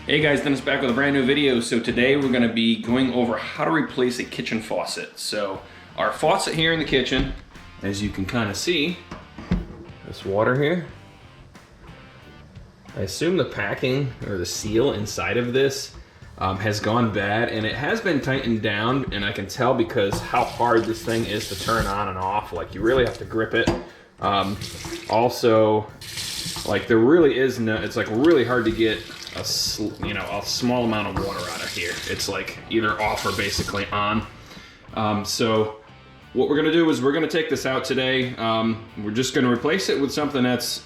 Hey guys, Dennis back with a brand new video. So today we're going to be going over how to replace a kitchen faucet. So our faucet here in the kitchen, as you can kind of see, this water here, I assume the packing or the seal inside of this has gone bad, and it has been tightened down, and I can tell because how hard this thing is to turn on and off. Like, you really have to grip it. Also, like, there really is no, it's like really hard to get a small amount of water out of here. It's like either off or basically on. So what we're gonna do is we're gonna take this out today. We're just gonna replace it with something that's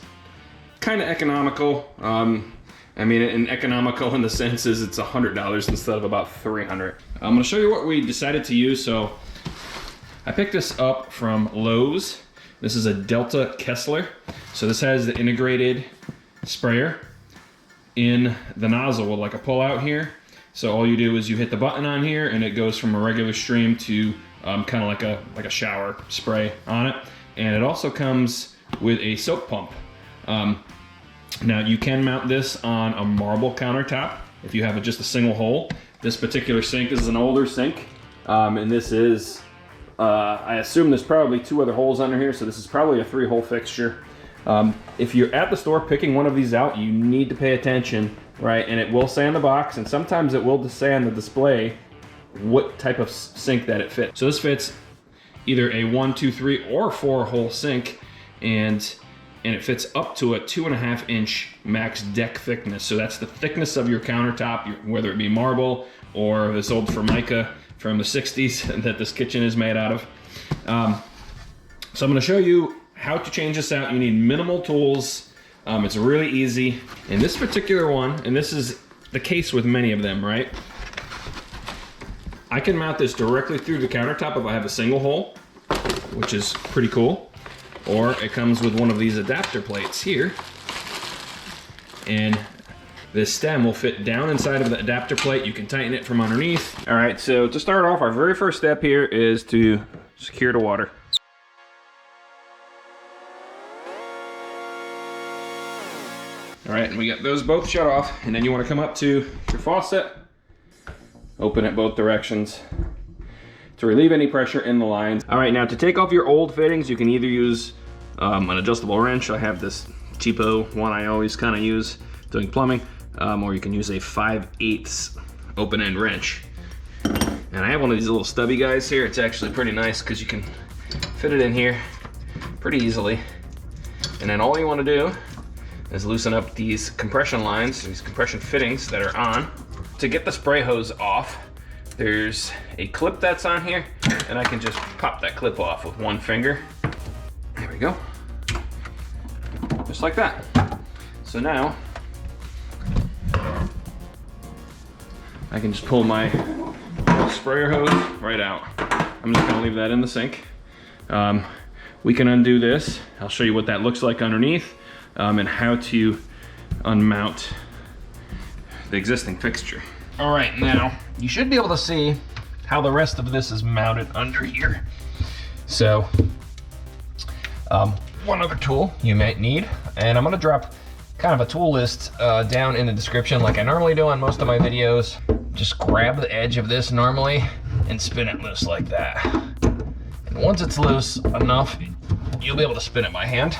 kind of economical. I mean, and economical in the sense is it's $100 instead of about $300. I'm gonna show you what we decided to use. So I picked this up from Lowe's. This is a Delta Kessler. So this has the integrated sprayer in the nozzle with like a pull out here. So all you do is you hit the button on here and it goes from a regular stream to kind of like a shower spray on it. And it also comes with a soap pump. Now you can mount this on a marble countertop if you have just a single hole. This particular sink, this is an older sink, and this is, I assume there's probably 2 other holes under here, so this is probably a 3-hole fixture. If you're at the store picking one of these out, you need to pay attention, right? And it will say on the box, and sometimes it will say on the display what type of sink that it fits. So this fits either a 1, 2, 3, or 4-hole sink, and it fits up to a 2.5-inch max deck thickness. So that's the thickness of your countertop, whether it be marble or this old Formica from the 60s that this kitchen is made out of. So I'm gonna show you how to change this out. You need minimal tools. It's really easy. In this particular one, and this is the case with many of them, right? I can mount this directly through the countertop if I have a single hole, which is pretty cool. Or it comes with one of these adapter plates here. And this stem will fit down inside of the adapter plate. You can tighten it from underneath. All right, so to start off, our very first step here is to secure the water. All right, and we got those both shut off, and then you want to come up to your faucet, open it both directions to relieve any pressure in the lines. All right, now to take off your old fittings, you can either use an adjustable wrench. I have this cheapo one I always kind of use doing plumbing, or you can use a 5/8 open-end wrench. And I have one of these little stubby guys here. It's actually pretty nice because you can fit it in here pretty easily. And then all you want to do is loosen up these compression lines, these compression fittings that are on. To get the spray hose off, there's a clip that's on here, and I can just pop that clip off with one finger. There we go. Just like that. So now, I can just pull my sprayer hose right out. I'm just gonna leave that in the sink. We can undo this. I'll show you what that looks like underneath, and how to unmount the existing fixture. All right, now you should be able to see how the rest of this is mounted under here. So, one other tool you might need, and I'm gonna drop kind of a tool list down in the description like I normally do on most of my videos. Just grab the edge of this normally and spin it loose like that. And once it's loose enough, you'll be able to spin it by hand.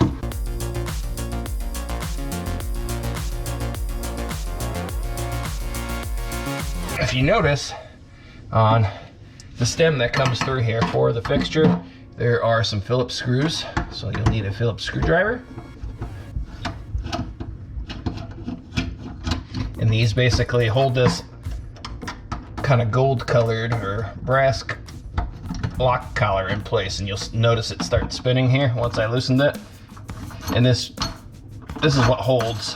If you notice, on the stem that comes through here for the fixture, there are some Phillips screws, so you'll need a Phillips screwdriver. And these basically hold this kind of gold colored or brass lock collar in place, and you'll notice it start spinning here once I loosened it. And this is what holds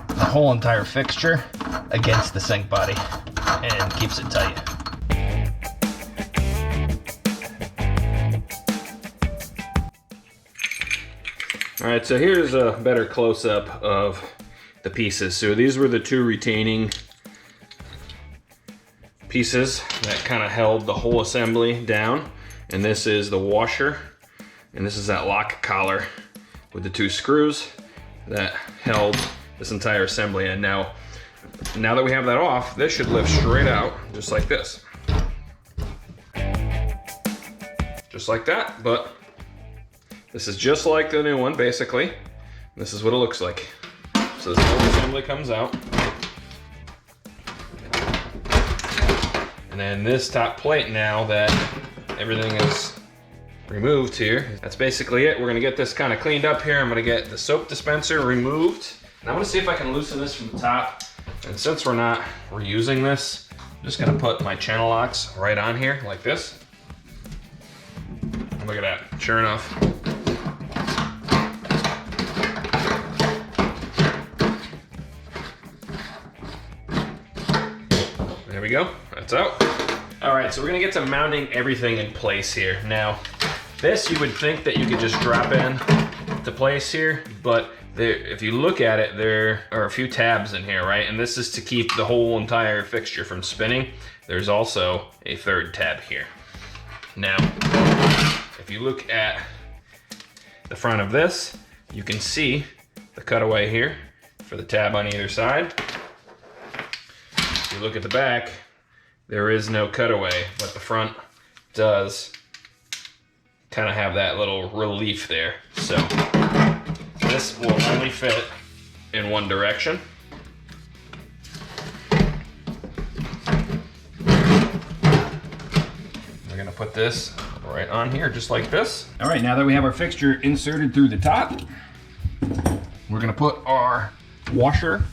the whole entire fixture against the sink body and keeps it tight. All right, so here's a better close-up of the pieces. So these were the 2 retaining pieces that kind of held the whole assembly down. And this is the washer, and this is that lock collar with the 2 screws that held this entire assembly in. Now that we have that off, this should lift straight out, just like this. Just like that, but this is just like the new one, basically. This is what it looks like. So this whole assembly comes out. And then this top plate, now that everything is removed here, that's basically it. We're gonna get this kind of cleaned up here. I'm gonna get the soap dispenser removed. And I'm gonna see if I can loosen this from the top. And since we're not reusing this, I'm just gonna put my channel locks right on here like this. Look at that, sure enough. There we go, that's out. All right, so we're gonna get to mounting everything in place here. Now, this you would think that you could just drop in to place here, but if you look at it, there are a few tabs in here, right? And this is to keep the whole entire fixture from spinning. There's also a third tab here. Now, if you look at the front of this, you can see the cutaway here for the tab on either side. If you look at the back, there is no cutaway, but the front does kind of have that little relief there. So this will only fit in one direction. We're gonna put this right on here, just like this. All right, now that we have our fixture inserted through the top, we're gonna put our washer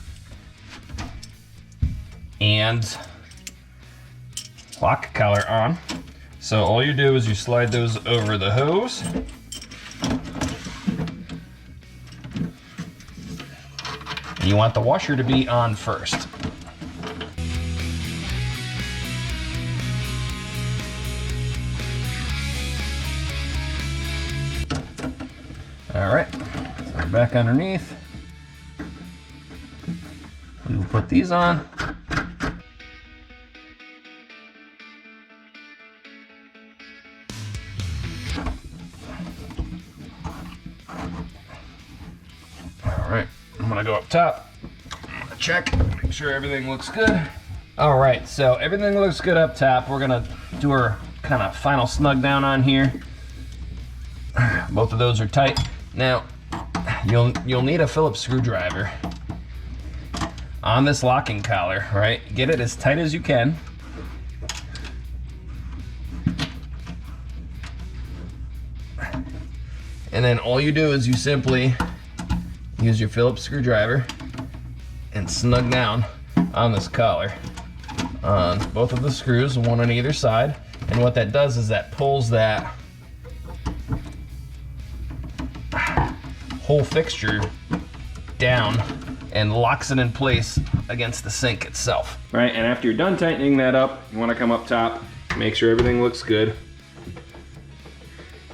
and lock collar on. So all you do is you slide those over the hose. And you want the washer to be on first. All right, so back underneath. We will put these on. All right, I'm gonna go up top, check, make sure everything looks good. All right, so everything looks good up top. We're gonna do our kind of final snug down on here. Both of those are tight. Now, you'll need a Phillips screwdriver on this locking collar, right? Get it as tight as you can. And then all you do is you simply use your Phillips screwdriver and snug down on this collar on both of the screws, one on either side. And what that does is that pulls that whole fixture down and locks it in place against the sink itself. Right, and after you're done tightening that up, you want to come up top, make sure everything looks good.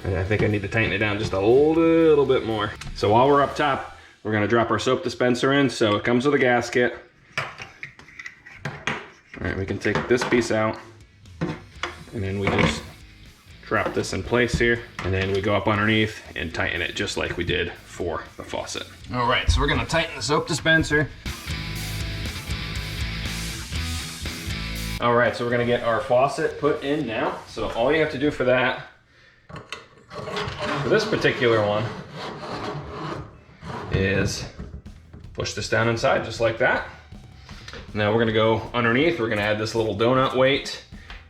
And I think I need to tighten it down just a little bit more. So while we're up top, we're gonna drop our soap dispenser in. So it comes with a gasket. All right, we can take this piece out, and then we just drop this in place here, and then we go up underneath and tighten it just like we did for the faucet. All right, so we're gonna tighten the soap dispenser. All right, so we're gonna get our faucet put in now. So all you have to do for that, for this particular one, is push this down inside just like that. Now we're gonna go underneath. We're gonna add this little donut weight,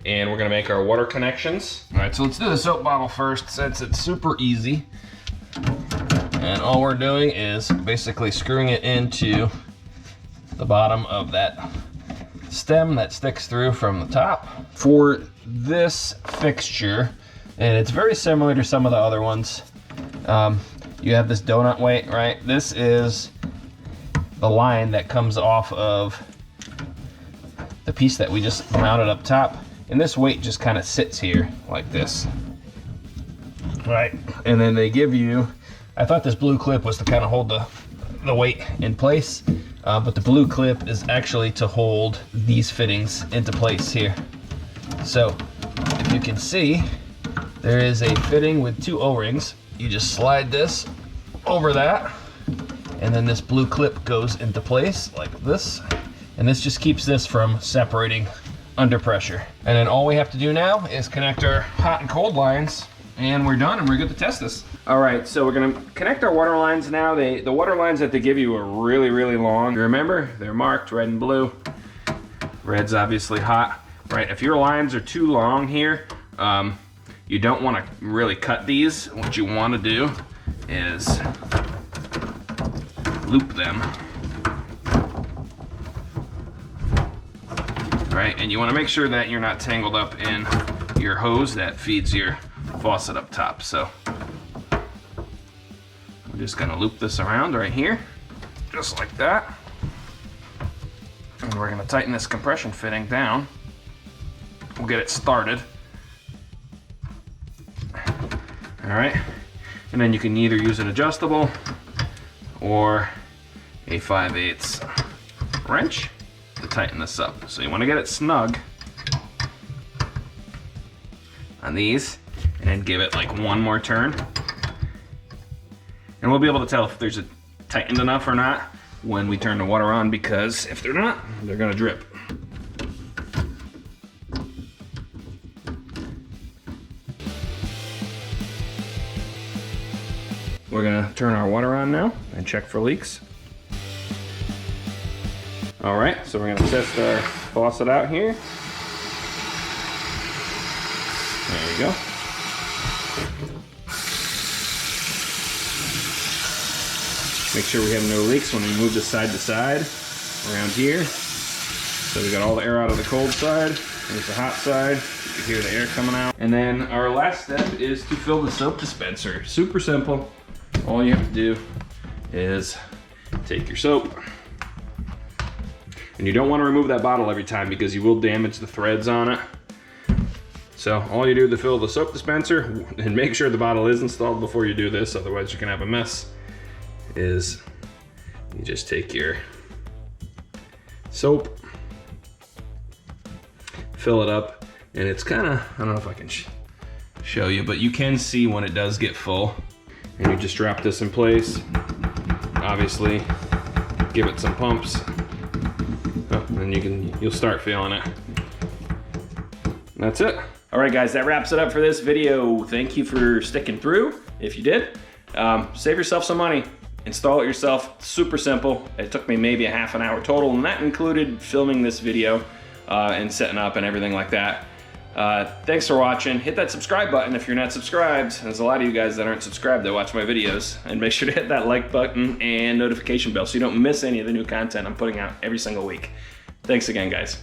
and we're gonna make our water connections. All right, so let's do the soap bottle first, since it's super easy. And all we're doing is basically screwing it into the bottom of that stem that sticks through from the top. For this fixture, and it's very similar to some of the other ones, you have this donut weight, right? This is the line that comes off of the piece that we just mounted up top. And this weight just kind of sits here like this. Right, and then they give you, I thought this blue clip was to kind of hold the weight in place, but the blue clip is actually to hold these fittings into place here. So if you can see, there is a fitting with two O-rings. You just slide this over that, And then this blue clip goes into place like this. And this just keeps this from separating under pressure. And then all we have to do now is connect our hot and cold lines, and we're done and we're good to test this. All right, so we're gonna connect our water lines now. The water lines that they give you are really, really long. Remember, they're marked red and blue. Red's obviously hot, right? If your lines are too long here, you don't wanna really cut these. What you wanna do is loop them. Right, and you want to make sure that you're not tangled up in your hose that feeds your faucet up top. So I'm just going to loop this around right here, just like that. And we're going to tighten this compression fitting down. We'll get it started. All right, and then you can either use an adjustable or a 5/8 wrench to tighten this up. So you want to get it snug on these and then give it like one more turn. And we'll be able to tell if there's a tightened enough or not when we turn the water on, because if they're not, they're gonna drip. We're gonna turn our water on now and check for leaks. All right, so we're gonna test our faucet out here. There you go. Make sure we have no leaks when we move this side to side around here. So we got all the air out of the cold side. There's the hot side. You can hear the air coming out. And then our last step is to fill the soap dispenser. Super simple. All you have to do is take your soap. And you don't want to remove that bottle every time because you will damage the threads on it. So all you do to fill the soap dispenser, and make sure the bottle is installed before you do this, otherwise you can have a mess, is you just take your soap, fill it up, and it's kind of, I don't know if I can show you, but you can see when it does get full. And you just drop this in place. Obviously, give it some pumps. And you'll start feeling it. And that's it. All right, guys, that wraps it up for this video. Thank you for sticking through. If you did, save yourself some money. Install it yourself. Super simple. It took me maybe a half an hour total, and that included filming this video and setting up and everything like that. Thanks for watching. Hit that subscribe button if you're not subscribed. There's a lot of you guys that aren't subscribed that watch my videos. And make sure to hit that like button and notification bell so you don't miss any of the new content I'm putting out every single week. Thanks again, guys.